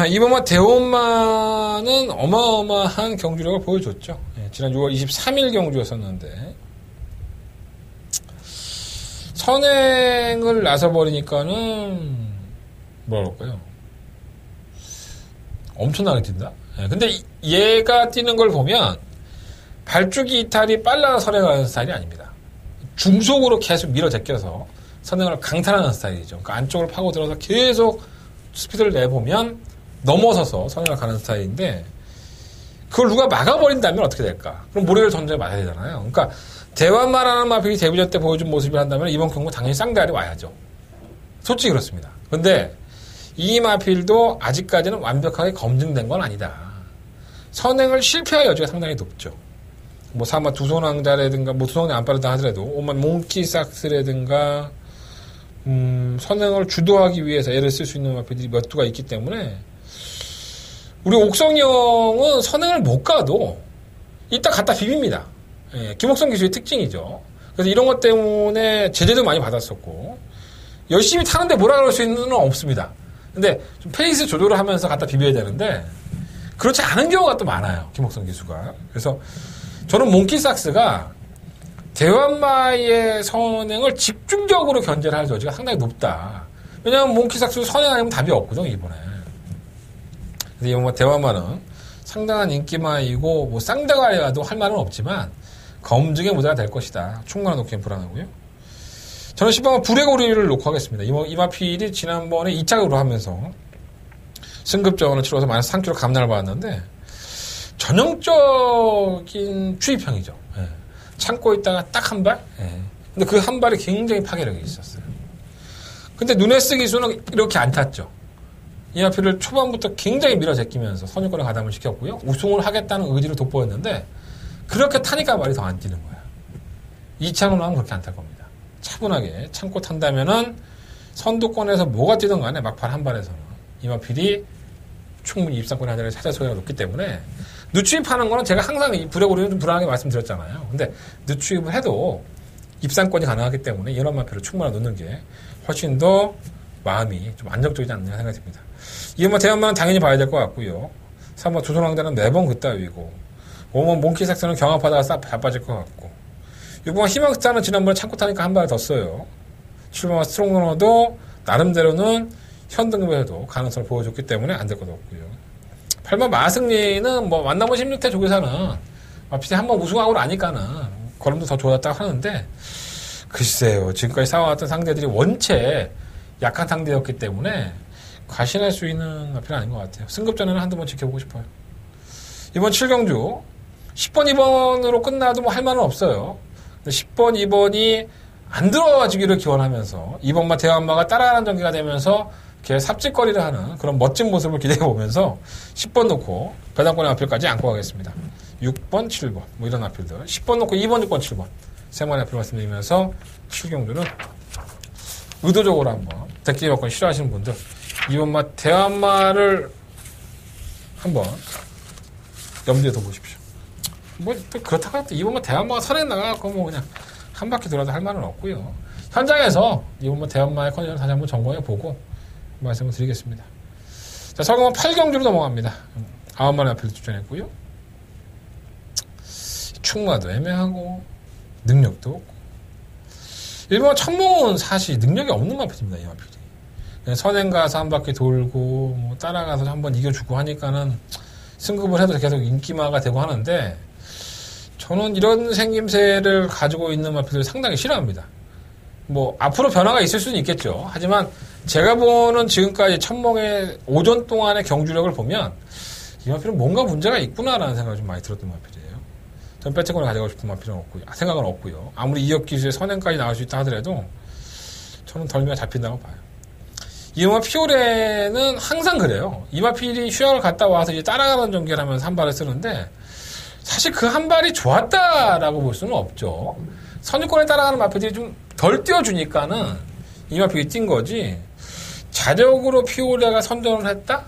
이번만 대원마는 어마어마한 경주력을 보여줬죠. 지난 6월 23일 경주였었는데 선행을 나서버리니까는 뭐라 그럴까요? 엄청나게 뛴다. 근데 얘가 뛰는 걸 보면 발주기 이탈이 빨라서 선행하는 스타일이 아닙니다. 중속으로 계속 밀어 제껴서 선행을 강탈하는 스타일이죠. 그러니까 안쪽을 파고들어서 계속 스피드를 내보면 넘어서서 선행을 가는 스타일인데 그걸 누가 막아버린다면 어떻게 될까? 그럼 모래를 던져 맞아야 되잖아요. 그러니까 대환마라는 마필이 데뷔전 때 보여준 모습을 한다면 이번 경우 당연히 쌍다리 와야죠. 솔직히 그렇습니다. 근데 이 마필도 아직까지는 완벽하게 검증된 건 아니다. 선행을 실패할 여지가 상당히 높죠. 뭐 사마 두손왕자라든가 뭐 두손의 안빠르다 하더라도 오만 몽키삭스라든가 선행을 주도하기 위해서 애를 쓸 수 있는 마필들이 몇 두가 있기 때문에 우리 옥성이 형은 선행을 못 가도 이따 갖다 비빕니다. 예, 김옥성 기수의 특징이죠. 그래서 이런 것 때문에 제재도 많이 받았었고 열심히 타는데 뭐라 그럴 수 있는 건 없습니다. 근데 좀 페이스 조절을 하면서 갖다 비벼야 되는데 그렇지 않은 경우가 또 많아요. 김옥성 기수가. 그래서 저는 몽키삭스가 대환마의 선행을 집중적으로 견제를 할 여지가 상당히 높다. 왜냐하면 몽키삭스 선행 아니면 답이 없거든요, 이번에. 그래서 이번 대환마는 상당한 인기마이고, 뭐 쌍대가리라도 할 말은 없지만, 검증의 무대가 될 것이다. 충분한 놓기엔 불안하고요. 저는 10번 불의 고리를 놓고 하겠습니다. 이마필이 지난번에 2착으로 하면서 승급전을 치러서 마이너스 3kg 감량을 받았는데, 전형적인 추입형이죠. 예. 참고 있다가 딱 한 발? 예. 근데 그 한 발이 굉장히 파괴력이 있었어요. 근데 누네스 기수는 이렇게 안 탔죠. 이마필을 초반부터 굉장히 밀어제끼면서 선유권을 가담을 시켰고요. 우승을 하겠다는 의지를 돋보였는데, 그렇게 타니까 말이 더 안 뛰는 거야. 2차로 하면 그렇게 안 탈 겁니다. 차분하게 참고 탄다면은 선두권에서 뭐가 뛰든 간에 막판 한 발에서는 이마필이 충분히 입상권의 하자를 찾을 소리가 높기 때문에 늦추입하는 거는 제가 항상 이 불의 고리는 좀 불안하게 말씀드렸잖아요. 근데 늦추입을 해도 입상권이 가능하기 때문에 이런 마필을 충분히 놓는 게 훨씬 더 마음이 좀 안정적이지 않느냐 생각이 듭니다. 이번 대한마는 당연히 봐야 될 것 같고요. 3번 조선왕자는 매번 그따위고 5번 몽키삭스는 경합하다가 싹 바빠질 것 같고 6번 희망스타는 지난번에 참고 타니까 한 발 더 써요. 7번 스트롱러도 나름대로는 현등급에도 가능성을 보여줬기 때문에 안 될 것도 없고요. 8번 마승리는 뭐 만나본 16태 조교사는 마피디 한번 우승하고 나니까는 걸음도 더 좋았다고 하는데 글쎄요. 지금까지 싸워왔던 상대들이 원체 약한 상대였기 때문에 과신할 수 있는 마피는 아닌 것 같아요. 승급전에는 한두 번 지켜보고 싶어요. 이번 7경주 10번, 2번으로 끝나도 뭐 할 말은 없어요. 10번, 2번이 안 들어와주기를 기원하면서 2번마 대한마가 따라가는 전개가 되면서 걔 삽질거리를 하는 그런 멋진 모습을 기대해보면서 10번 놓고 배당권의 마필까지 안고 가겠습니다. 6번, 7번 뭐 이런 마필들 10번 놓고 2번, 6번, 7번 세 마리 마필 말씀드리면서 7경주는 의도적으로 한번 대끼리 바권 싫어하시는 분들 2번마 대한마를 한번 염두에 둬보십시오. 뭐, 또 그렇다고 해도 이번만 대한마가 선에 나가고 뭐 그냥 한 바퀴 돌아도 할 말은 없고요. 현장에서 이번만 대한마의 컨디션을 다시 한번 점검해보고 말씀을 드리겠습니다. 자, 설경은 8경주로 넘어갑니다. 9마리 앞에서 출전했고요. 충마도 애매하고 능력도 없고 일본 천몽은 사실 능력이 없는 마필입니다. 이 마필이. 그냥 선행 가서 한 바퀴 돌고 뭐 따라가서 한번 이겨주고 하니까는 승급을 해도 계속 인기마가 되고 하는데 저는 이런 생김새를 가지고 있는 마필을 상당히 싫어합니다. 뭐 앞으로 변화가 있을 수는 있겠죠. 하지만 제가 보는 지금까지 천몽의 오전 동안의 경주력을 보면 이 마필은 뭔가 문제가 있구나라는 생각이 좀 많이 들었던 마필이에요. 전 배트권을 가져가고 싶은 마필은 없고요. 생각은 없고요. 아무리 이역 기수의 선행까지 나올 수 있다 하더라도 저는 덜미가 잡힌다고 봐요. 이마 피오레는 항상 그래요. 이마필이 휴양을 갔다 와서 이제 따라가는 전개를 하면서 한 발을 쓰는데 사실 그 한 발이 좋았다라고 볼 수는 없죠. 선유권에 따라가는 마필들이 좀 덜 띄워주니까는 이마필이 뛴 거지 자력으로 피오레가 선전을 했다?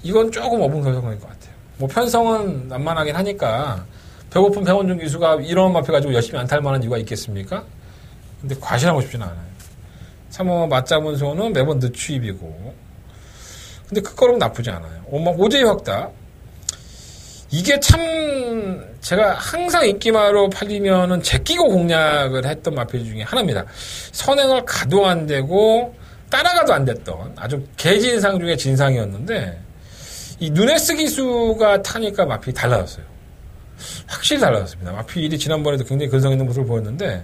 이건 조금 어분 결정일 것 같아요. 뭐 편성은 만만하긴 하니까 배고픈 배원중 기수가 이런 마필 가지고 열심히 안 탈 만한 이유가 있겠습니까? 근데 과신하고 싶지는 않아요. 3번 맞잡은 소는 매번 늦추입이고 근데 그 거는 나쁘지 않아요. 5번 오제이 확답 이게 참 제가 항상 인기마로 팔리면은 제끼고 공략을 했던 마필 중에 하나입니다. 선행을 가도 안 되고 따라가도 안 됐던 아주 개진상 중에 진상이었는데 이 누네스 기수가 타니까 마필이 달라졌어요. 확실히 달라졌습니다. 마필이 지난번에도 굉장히 근성 있는 모습을 보였는데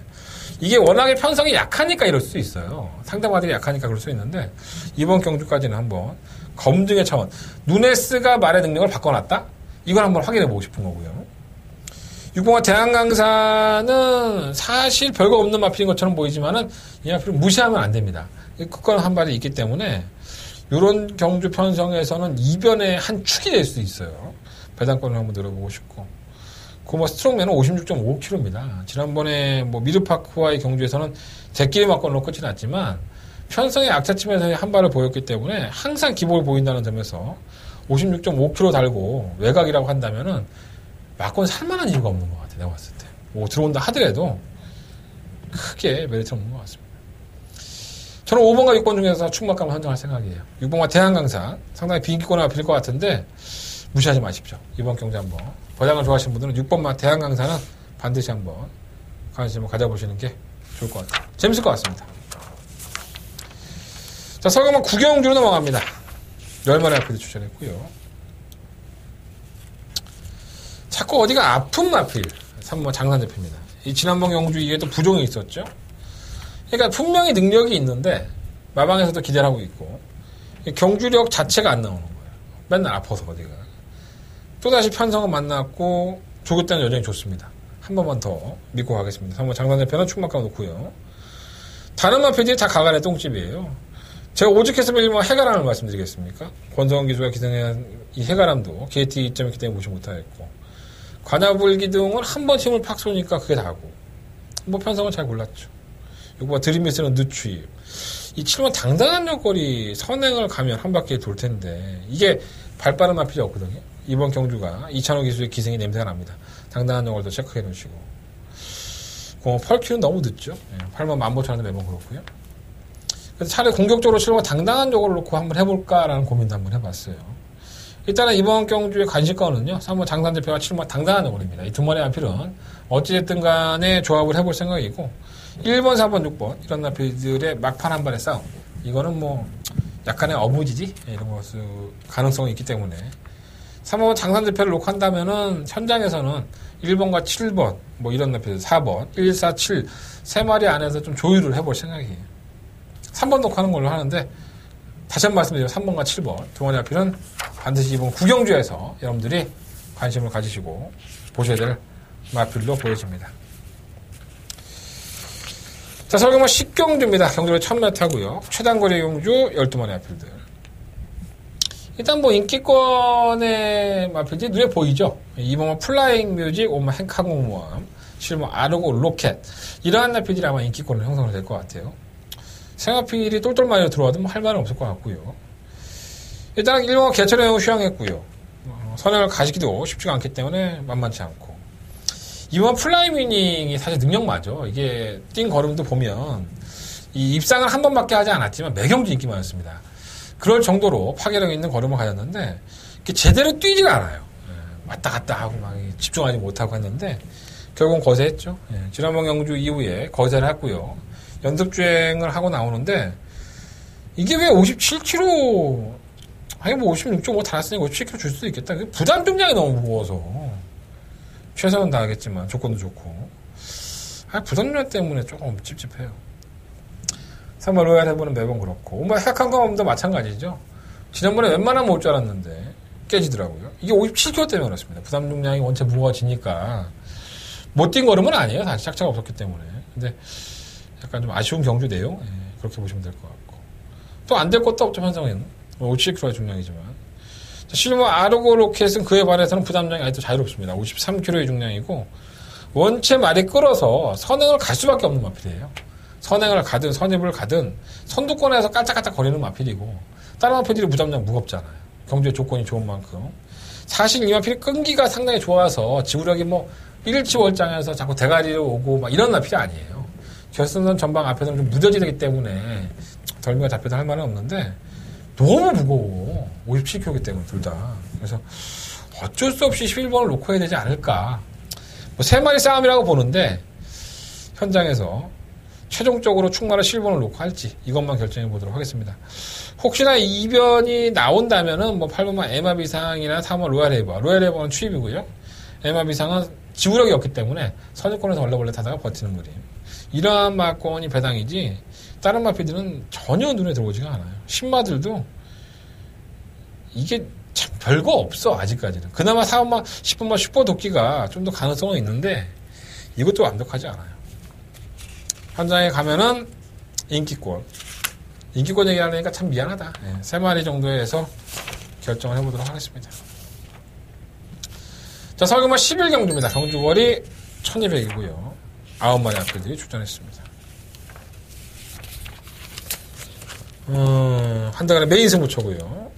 이게 워낙에 편성이 약하니까 이럴 수 있어요. 상대방들이 약하니까 그럴 수 있는데 이번 경주까지는 한번 검증의 차원 누네스가 말의 능력을 바꿔놨다? 이걸 한번 확인해보고 싶은 거고요. 6번과 대한강사는 사실 별거 없는 마필인 것처럼 보이지만은 이 마필을 무시하면 안 됩니다. 그건 한 발이 있기 때문에 이런 경주 편성에서는 이변의 한 축이 될 수 있어요. 배당권을 한번 들어보고 싶고. 그 스트롱맨은 56.5kg입니다. 지난번에 미드파크와의 경주에서는 대끼리 맞건으로 끝이 났지만 편성의 악차침에서 한 발을 보였기 때문에 항상 기복을 보인다는 점에서 56.5kg 달고 외곽이라고 한다면은 맞건 살만한 이유가 없는 것 같아요. 내가 봤을 때. 들어온다 하더라도 크게 메리트 없는 것 같습니다. 저는 5번과 6번 중에서 충막감을 선정할 생각이에요. 6번과 대한강사 상당히 비인기권을 빌릴 것 같은데 무시하지 마십시오. 이번 경기 한번. 버장을 좋아하시는 분들은 6번마 대한강사는 반드시 한번 관심을 가져보시는 게 좋을 것 같아요. 재밌을 것 같습니다. 자, 서금은 구경주로 넘어갑니다. 열마리 마필드 추천했고요. 자꾸 어디가 아픈 마필 3번 장산대표입니다. 이 지난번 경주 이후에도 부종이 있었죠. 그러니까 분명히 능력이 있는데 마방에서도 기대를 하고 있고 경주력 자체가 안 나오는 거예요. 맨날 아파서 어디가. 또다시 편성을 만났고 조교 때는 여전히 좋습니다. 한 번만 더 믿고 가겠습니다. 3번 장산대표는 축막가 놓고요. 다른 마필들이 다 가간의 똥집이에요. 제가 오죽했으면 일본 해가람을 말씀드리겠습니까? 권성원 기수가 기승한 이 해가람도 KT 2.2기 때문에 무시 못하겠고 관야불 기둥은 한 번 힘을 팍 쏘니까 그게 다고 뭐 편성은 잘 골랐죠. 이거 드림미스는 늦추입. 이 7번 당당한 여거리 선행을 가면 한 바퀴에 돌 텐데 이게 발빠른 마필이 없거든요. 이번 경주가 이찬호 기수의 기승이 냄새가 납니다. 당당한 여거리도 체크해 놓으시고 펄큐는 너무 늦죠. 8번 15,000원도 매번 그렇고요. 그래서 차라리 공격적으로 7번 당당한 요거를 놓고 한번 해볼까라는 고민도 한번 해봤어요. 일단은 이번 경주의 관심권은요. 3번 장산대표와 7번 당당한 요거입니다. 이 두 마리 마필은 어찌됐든 간에 조합을 해볼 생각이고 1번, 4번, 6번 이런 마필들의 막판 한 발의 싸움. 이거는 뭐 약간의 어부지지 이런 것을 가능성이 있기 때문에 3번 장산대표를 놓고 한다면은 현장에서는 1번과 7번 뭐 이런 마필 4번, 1, 4, 7 세 마리 안에서 좀 조율을 해볼 생각이에요. 3번 놓고 하는 걸로 하는데 다시 한번 말씀드리면 3번과 7번 두 마리 마필은 반드시 이번 구경주에서 여러분들이 관심을 가지시고 보셔야 될 마필로 보여집니다. 자, 설경마 10경주입니다. 경주를 1000m 하고요. 최단거리 경주 12마리 마필들. 일단 뭐 인기권의 마필들이 눈에 보이죠. 2번은 플라잉 뮤직, 5번 행카공모함, 7번 아르고 로켓. 이러한 마필들이 아마 인기권을 형성을 될 것 같아요. 생마필이 똘똘 많이 들어와도 뭐 할 말은 없을 것 같고요. 일단 1번 개천형 휴양했고요. 선행을 가시기도 쉽지가 않기 때문에 만만치 않고. 2번 플라잉 위닝이 사실 능력 맞아. 이게 뛴 걸음도 보면 이 입상을 한 번밖에 하지 않았지만 매경주 인기 많았습니다. 그럴 정도로 파괴력 있는 걸음을 가졌는데 제대로 뛰지가 않아요. 왔다 갔다 하고 막 집중하지 못하고 했는데 결국은 거세했죠. 지난번 경주 이후에 거세를 했고요. 연습주행을 하고 나오는데 이게 왜 57kg 아니 뭐 56.5 달았으니까 57kg 줄 수도 있겠다. 부담 중량이 너무 무거워서 최선은 다하겠지만 조건도 좋고 부담 중량 때문에 조금 찝찝해요. 3번 로얄 해보는 매번 그렇고 5번 핵한강험도 마찬가지죠. 지난번에 웬만하면 올 줄 알았는데 깨지더라고요. 이게 57kg 때문에 그렇습니다. 부담 중량이 원체 무거워지니까 못 뛴 걸음은 아니에요. 사실 착차가 없었기 때문에. 근데 약간 좀 아쉬운 경주네요. 그렇게 보시면 될 것 같고. 또 안 될 것도 없죠, 현상에는. 57kg의 중량이지만. 실무 아르고 로켓은 그에 반해서는 부담량이 아직도 자유롭습니다. 53kg의 중량이고, 원체 말이 끌어서 선행을 갈 수밖에 없는 마필이에요. 선행을 가든 선입을 가든 선두권에서 깔짝깔짝 거리는 마필이고, 다른 마필들이 부담량 무겁잖아요. 경주의 조건이 좋은 만큼. 사실 이 마필이 끈기가 상당히 좋아서 지구력이 뭐 일치월장에서 자꾸 대가리로 오고 막 이런 마필이 아니에요. 결승선 전방 앞에서는 좀 무뎌지기 때문에 덜미가 잡혀도 할 말은 없는데 너무 무거워. 57kg 때문에 둘 다. 그래서 어쩔 수 없이 11번을 놓고 해야 되지 않을까. 뭐 세 마리 싸움이라고 보는데 현장에서 최종적으로 충마를 11번을 놓고 할지 이것만 결정해 보도록 하겠습니다. 혹시나 이변이 나온다면은 뭐 8번만 에마 비상이나 3번 로얄헤이버. 로얄헤이버는 추입이고요. 에마 비상은 지구력이 없기 때문에 선두권에서 얼레벌레 타다가 버티는 그림. 이러한 마권이 배당이지 다른 마필들은 전혀 눈에 들어오지가 않아요. 신마들도 이게 참 별거 없어 아직까지는. 그나마 4번만 10번만 슈퍼도끼가 좀 더 가능성은 있는데 이것도 완벽하지 않아요. 현장에 가면은 인기권 얘기하려니까 참 미안하다. 3마리 정도에서 결정을 해보도록 하겠습니다. 자, 설금마 11경주입니다. 경주거리 1200이고요. 9마리 앞들이 출전했습니다. 한달간의 메인 승부처고요.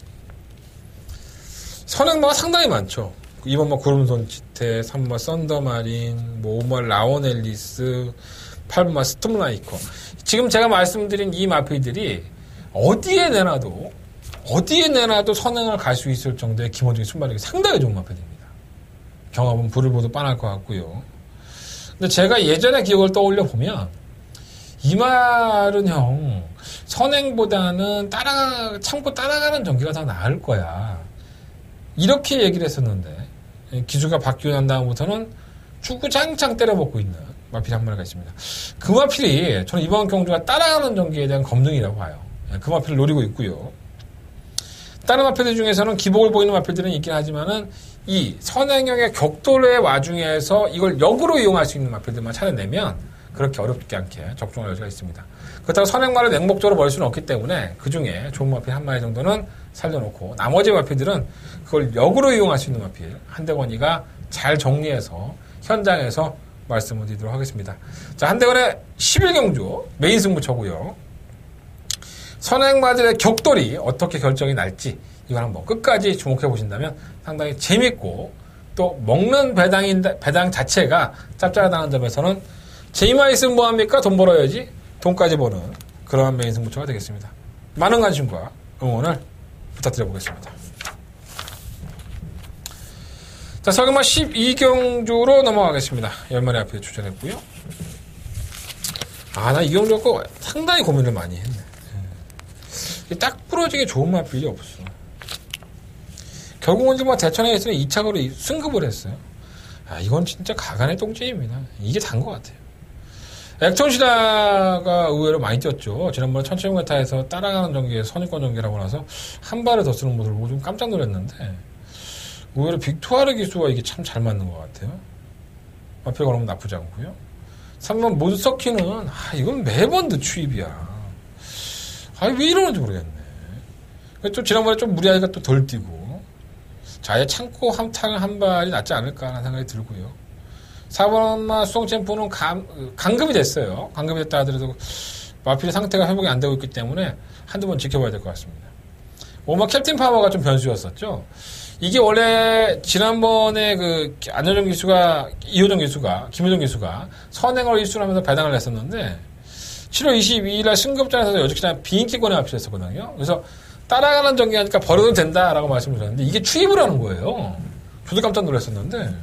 선행마가 상당히 많죠. 2번마 구름손 지태, 3번마 썬더마린, 5번마 라온 앨리스, 8번마 스톰라이커. 지금 제가 말씀드린 이 마필들이 어디에 내놔도 어디에 내놔도 선행을 갈 수 있을 정도의 기본적인 순발력이 상당히 좋은 마필입니다. 경험은 불을 보도 빤할 것 같고요. 근데 제가 예전의 기억을 떠올려 보면 이 말은 형 선행보다는 참고 따라가는 전기가 더 나을 거야. 이렇게 얘기를 했었는데 기수가 바뀌고 난 다음부터는 주구장창 때려먹고 있는 마필이 한 마리가 있습니다. 그 마필이 저는 이번 경주가 따라가는 전기에 대한 검증이라고 봐요. 그 마필을 노리고 있고요. 다른 마필들 중에서는 기복을 보이는 마필들은 있긴 하지만은 이 선행형의 격돌의 와중에서 이걸 역으로 이용할 수 있는 마필들만 찾아내면 그렇게 어렵지 않게 적중할 여지가 있습니다. 그렇다고 선행말을 맹목적으로 버릴 수는 없기 때문에 그 중에 좋은 마필 한 마리 정도는 살려놓고 나머지 마필들은 그걸 역으로 이용할 수 있는 마필 한대건이가 잘 정리해서 현장에서 말씀을 드리도록 하겠습니다. 자, 한대건의 11경주 메인 승부처고요. 선행마들의 격돌이 어떻게 결정이 날지 이걸 한번 끝까지 주목해 보신다면 상당히 재밌고 또 먹는 배당 자체가 짭짤하다는 점에서는 재미만 있으면 뭐합니까? 돈 벌어야지 돈까지 버는 그러한 메인 승부처가 되겠습니다. 많은 관심과 응원을 부탁드려보겠습니다. 자, 설금마 12경주로 넘어가겠습니다. 10마리 앞에 출전했고요. 나 이 경주 갖고 상당히 고민을 많이 했네. 딱 부러지게 좋은 마필이 없어. 결국은 뭐 대천에서는 2차로 승급을 했어요. 이건 진짜 가간의 똥집입니다. 이게 단 것 같아요. 액션시다가 의외로 많이 뛰었죠. 지난번에 1700m에서 따라가는 전기에 선입권 전기라고 나서 한 발을 더 쓰는 모습을 보고 좀 깜짝 놀랐는데 의외로 빅투아르 기수와 이게 참 잘 맞는 것 같아요. 마필 걸으면 나쁘지 않고요. 3번 몬스터키는 이건 매번 늦추입이야. 왜 이러는지 모르겠네. 또 지난번에 좀 무리하니까 또 덜 뛰고. 자에 참고 한 발이 낫지 않을까라는 생각이 들고요. 4번마 수성 챔프는 강급이 됐어요. 강급이 됐다 하더라도 마필의 상태가 회복이 안 되고 있기 때문에 한두 번 지켜봐야 될 것 같습니다. 5번 캡틴 파워가 좀 변수였었죠. 이게 원래 지난번에 안효정 기수가, 이효정 기수가, 김효정 기수가 선행을 일수하면서 배당을 냈었는데 7월 22일날 승급전에서 여직시나 비인기권에 합치했었거든요. 그래서 따라가는 전개하니까 버려도 된다라고 말씀을 드렸는데 이게 추입을 하는 거예요. 저도 깜짝 놀랐었는데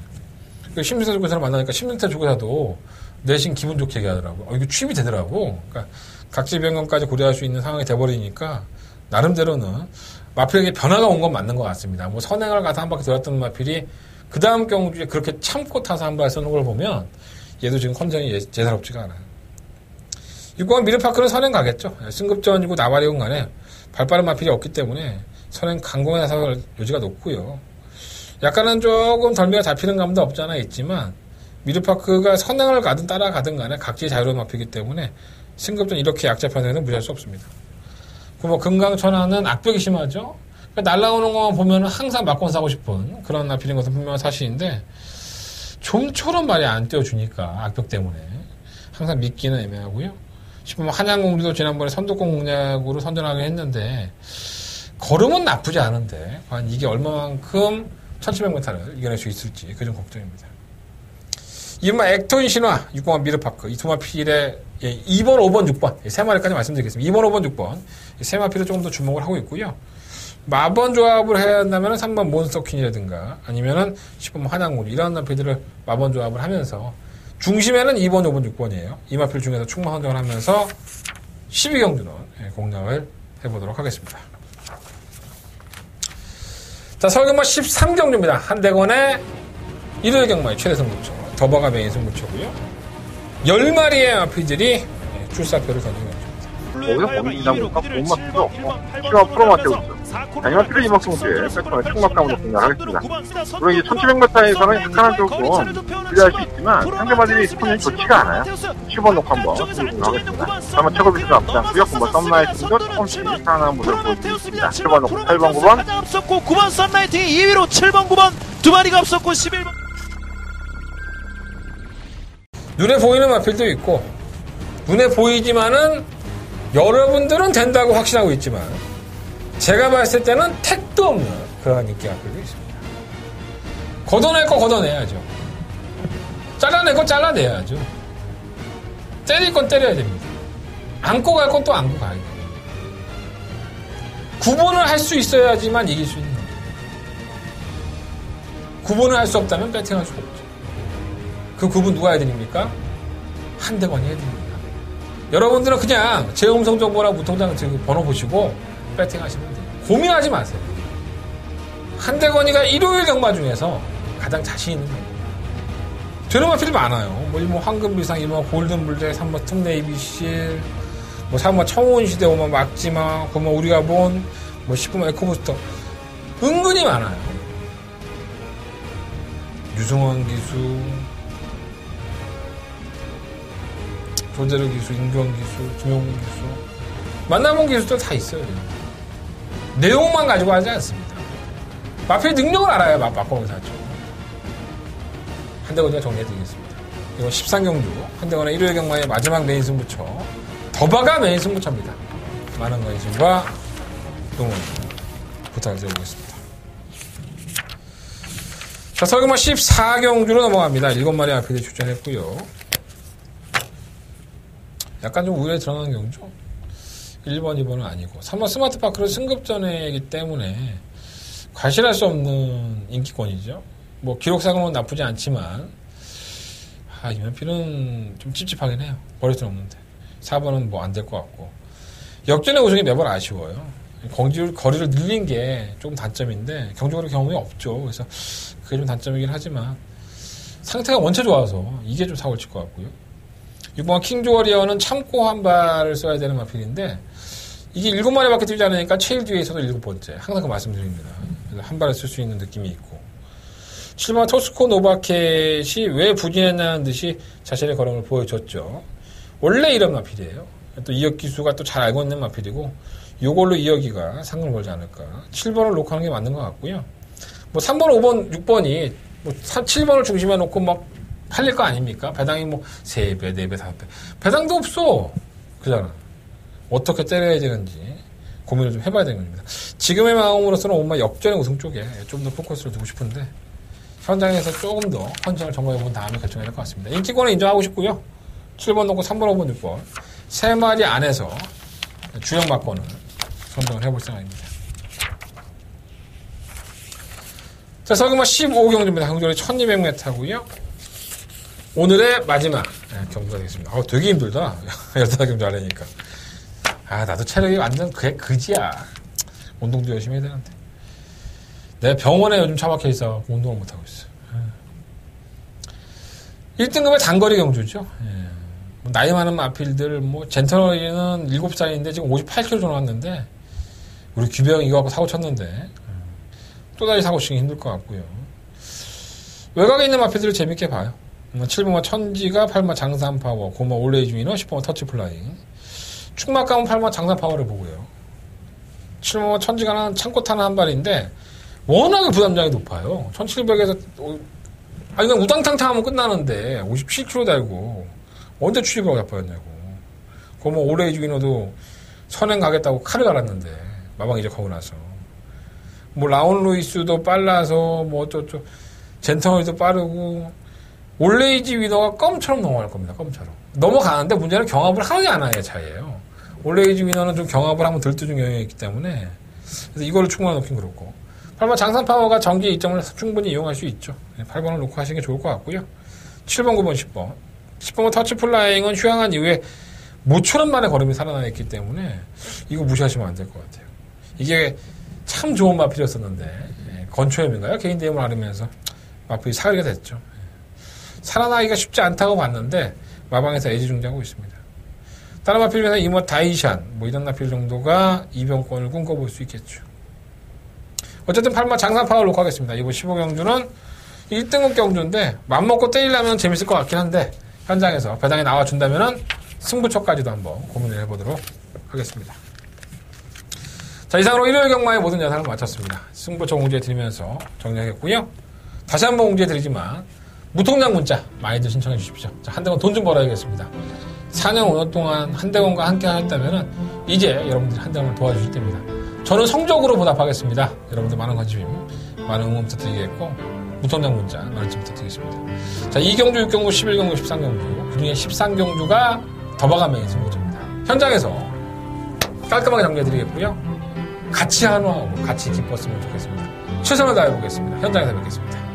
심리사 조교사를 만나니까 심리사 조교사도 내심 기분 좋게 얘기하더라고요. 이게 추입이 되더라고. 그러니까 각질 변경까지 고려할 수 있는 상황이 돼버리니까 나름대로는 마필에게 변화가 온 건 맞는 것 같습니다. 뭐 선행을 가서 한 바퀴 돌았던 마필이 그 다음 경주에 그렇게 참고 타서 한 발 쏘는 걸 보면 얘도 지금 컨디션이 예사롭지가 않아요. 6번 미르파크는 선행 가겠죠. 승급전이고 나발이건 간에 발빠른 마필이 없기 때문에 선행 강공에 나설 여지가 높고요. 약간은 조금 덜미가 잡히는 감도 없지 않아 있지만 미르파크가 선행을 가든 따라가든 간에 각지의 자유로운 마필이기 때문에 승급전 이렇게 약자편에는 무시할 수 없습니다. 뭐 금강천하는 악벽이 심하죠. 그러니까 날라오는 것만 보면 항상 맞고 사고 싶은 그런 마필인 것은 분명한 사실인데 좀처럼 말이 안 띄워주니까 악벽 때문에 항상 믿기는 애매하고요. 싶으면 한양공주도 지난번에 선두권 공략으로 선전하긴 했는데 걸음은 나쁘지 않은데 과연 이게 얼마만큼 1700m를 이겨낼 수 있을지 그 점 걱정입니다. 이른바 액톤 신화 6번 미르파크 이 두 마필의 2번, 5번, 6번 세 마리까지 말씀드리겠습니다. 2번, 5번, 6번 세 마필을 조금 더 주목을 하고 있고요. 마번 조합을 해야 한다면 3번 몬스터퀸이라든가 아니면은 10번 한양공주 이런 마필들을 마번 조합을 하면서 중심에는 2번, 5번, 6번이에요. 이 마필 중에서 충만 선정을 하면서 12경주는 공략을 해보도록 하겠습니다. 자, 설금마 13경주입니다. 한대건의 일요일 경마의 최대 승부처 더버가 메인 승부처고요. 10마리의 마필들이 출사표를 던지는 경주입니다. 거기서 범인이다 보니까 본 마필도 없고 시와 프로마티고 있죠. 다니마 필요 이막성주에 패턴의 총막감으로 공략하겠습니다. 물론 이제 1700m에서는 약간은 조금 기대할 수 있지만 상대마들이 스폰이 좋지가 않아요. 10번 놓고 한번 하겠습니다. 다만 최고비도 나쁘지 않고요. 9번 썸라이팅도 조금씩 상한 모습을 보여드리겠습니다. 7번 놓고 8번 9번 앞섰고 9번 썸라이팅 2위로 7번 9번 두 마리가 앞섰고 11번 눈에 보이는 마필도 있고 눈에 보이지만은 여러분들은 된다고 확신하고 있지만 제가 봤을 때는 택도 없는 그러한 인기 마필도 있습니다. 걷어낼 거 걷어내야죠. 잘라낼 거 잘라내야죠. 때릴 건 때려야 됩니다. 안고 갈 건 또 안고 가야 됩니다. 구분을 할 수 있어야지만 이길 수 있는 겁니다. 구분을 할 수 없다면 배팅할 수가 없죠. 그 구분 누가 해드립니까? 한대건이 해드립니다. 여러분들은 그냥 제 음성 정보나 무통장 번호 보시고 배팅하시면 돼요. 고민하지 마세요. 한대건이가 일요일 경마 중에서 가장 자신 있는 겁니다. 되는 마필이 많아요. 뭐 황금비상, 뭐 골든불대, 3번 틈네이비실, 뭐 3번 청혼시대, 5번 막지마, 9번 우리가 본, 뭐 19번 에코부스터. 은근히 많아요. 유승원 기수, 조대로 기수, 임경 기수, 김용훈 기수. 만나본 기수도 다 있어요. 내용만 가지고 하지 않습니다. 마필 능력을 알아야 맞바꾸면서 하죠. 한대건이가 정리해드리겠습니다. 이건 13경주 한대건의 일요일 경마의 마지막 메인 승부처 더바가 메인 승부처입니다. 많은 관심과 응원 부탁드려보겠습니다. 자, 서경마 14경주로 넘어갑니다. 7마리 마필이 출전했고요. 약간 좀 우열에 들어간 경주 1번, 2번은 아니고 3번 스마트파크는 승급전이기 때문에 과실할 수 없는 인기권이죠. 뭐 기록상으로는 나쁘지 않지만 이 마필은 좀 찝찝하긴 해요. 버릴 수는 없는데 4번은 뭐 안 될 것 같고 역전의 우승이 매번 아쉬워요. 거리를 늘린 게 조금 단점인데 경주거리 경험이 없죠. 그래서 그게 좀 단점이긴 하지만 상태가 원체 좋아서 이게 좀 사고를 칠 것 같고요. 6번 킹조어리어는 참고 한 발을 써야 되는 마필인데 이게 7마리밖에 뛰지 않으니까 체일 뒤에 있어도 7번째 항상 그 말씀드립니다. 그래서 한 발을 쓸 수 있는 느낌이 있고 7번 토스코 노바켓이 왜 부진했냐는 듯이 자신의 걸음을 보여줬죠. 원래 이런 마필이에요. 또 이혁 기수가 또 잘 알고 있는 마필이고 요걸로 이혁이가 상금을 걸지 않을까. 7번을 놓고 하는 게 맞는 것 같고요. 뭐 3번, 5번, 6번이 뭐 7번을 중심에 놓고 막 팔릴 거 아닙니까? 배당이 뭐 3배, 4배, 5배. 배당도 없어. 그잖아. 어떻게 때려야 되는지 고민을 좀 해봐야 되는 겁니다. 지금의 마음으로서는 엄마 역전의 우승 쪽에 좀 더 포커스를 두고 싶은데 현장에서 조금 더 헌정을 점검해본 다음에 결정해야 될 것 같습니다. 인기권은 인정하고 싶고요. 7번 놓고 3번, 5번, 6번 3마리 안에서 주력 막권을 선정을 해볼 생각입니다. 자, 서경마 15경주입니다. 경주거리 1200m고요. 오늘의 마지막 경주가 되겠습니다. 되게 힘들다. 15경주 하려니까. 나도 체력이 완전 그지야. 운동도 열심히 해야 되는데. 내가 병원에 요즘 처박혀 있어 운동을 못하고 있어. 1등급의 단거리 경주죠. 나이 많은 마필들, 젠터너리는 7살인데 지금 58kg 나왔는데, 우리 규병 이거 갖고 사고 쳤는데, 또다시 사고 치기 힘들 것 같고요. 외곽에 있는 마필들을 재밌게 봐요. 7번마 천지가 8번 장산파워, 9번 올레이즈 위너, 10번 터치플라잉. 축막 가면 8번 장산파워를 보고요. 7번마 천지가는 창고 타는 한 발인데, 워낙에 부담장이 높아요. 1700에서, 그냥 우당탕탕 하면 끝나는데, 57kg 달고, 언제 출입을 잡아였냐고. 그거 올레이즈 위너도 선행 가겠다고 칼을 갈았는데, 마방 이적하고 나서. 라온 루이스도 빨라서, 어쩌고, 젠터너리도 빠르고, 올레이즈 위너가 껌처럼 넘어갈 겁니다, 껌처럼. 넘어가는데 문제는 경합을 하느냐 안 하느냐의 차이예요. 올레이즈 위너는 좀 경합을 하면 들뜨는 경향이 있기 때문에, 그래서 이거를 충분히 놓긴 그렇고. 8번 장산파워가 전기의 이점을 충분히 이용할 수 있죠. 8번을 놓고 하시는 게 좋을 것 같고요. 7번, 9번, 10번. 10번 터치플라잉은 휴양한 이후에 모처럼 만에 걸음이 살아나있기 때문에 이거 무시하시면 안 될 것 같아요. 이게 참 좋은 마필이었었는데 건초염인가요? 개인 대회를 앓으면서 마필이 사흘이가 됐죠. 살아나기가 쉽지 않다고 봤는데 마방에서 애지중지하고 있습니다. 다른 마필 중에서 이모 다이샨 이런 마필 정도가 이병권을 꿈꿔볼 수 있겠죠. 어쨌든 8번 장산파워를 놓고 하겠습니다. 이번 15경주는 1등급 경주인데 맘먹고 때리려면 재밌을 것 같긴 한데 현장에서 배당이 나와준다면 승부처까지도 한번 고민을 해보도록 하겠습니다. 자, 이상으로 일요일 경마의 모든 예상을 마쳤습니다. 승부처 공지해드리면서 정리하겠고요. 다시 한번 공지해드리지만 무통장 문자 많이들 신청해 주십시오. 자, 한대건 돈 좀 벌어야겠습니다. 4년 5년 동안 한대건과 함께 하셨다면 이제 여러분들이 한대건을 도와주실 때입니다. 저는 성적으로 보답하겠습니다. 여러분들 많은 관심, 많은 응원 부탁드리겠고 무통장 문자 많은 좀 부탁드리겠습니다. 자, 2경주, 6경주, 11경주, 13경주 그중에 13경주가 더바가 메인 승부처입니다. 현장에서 깔끔하게 정리해드리겠고요. 같이 한화하고 같이 기뻤으면 좋겠습니다. 최선을 다해보겠습니다. 현장에서 뵙겠습니다.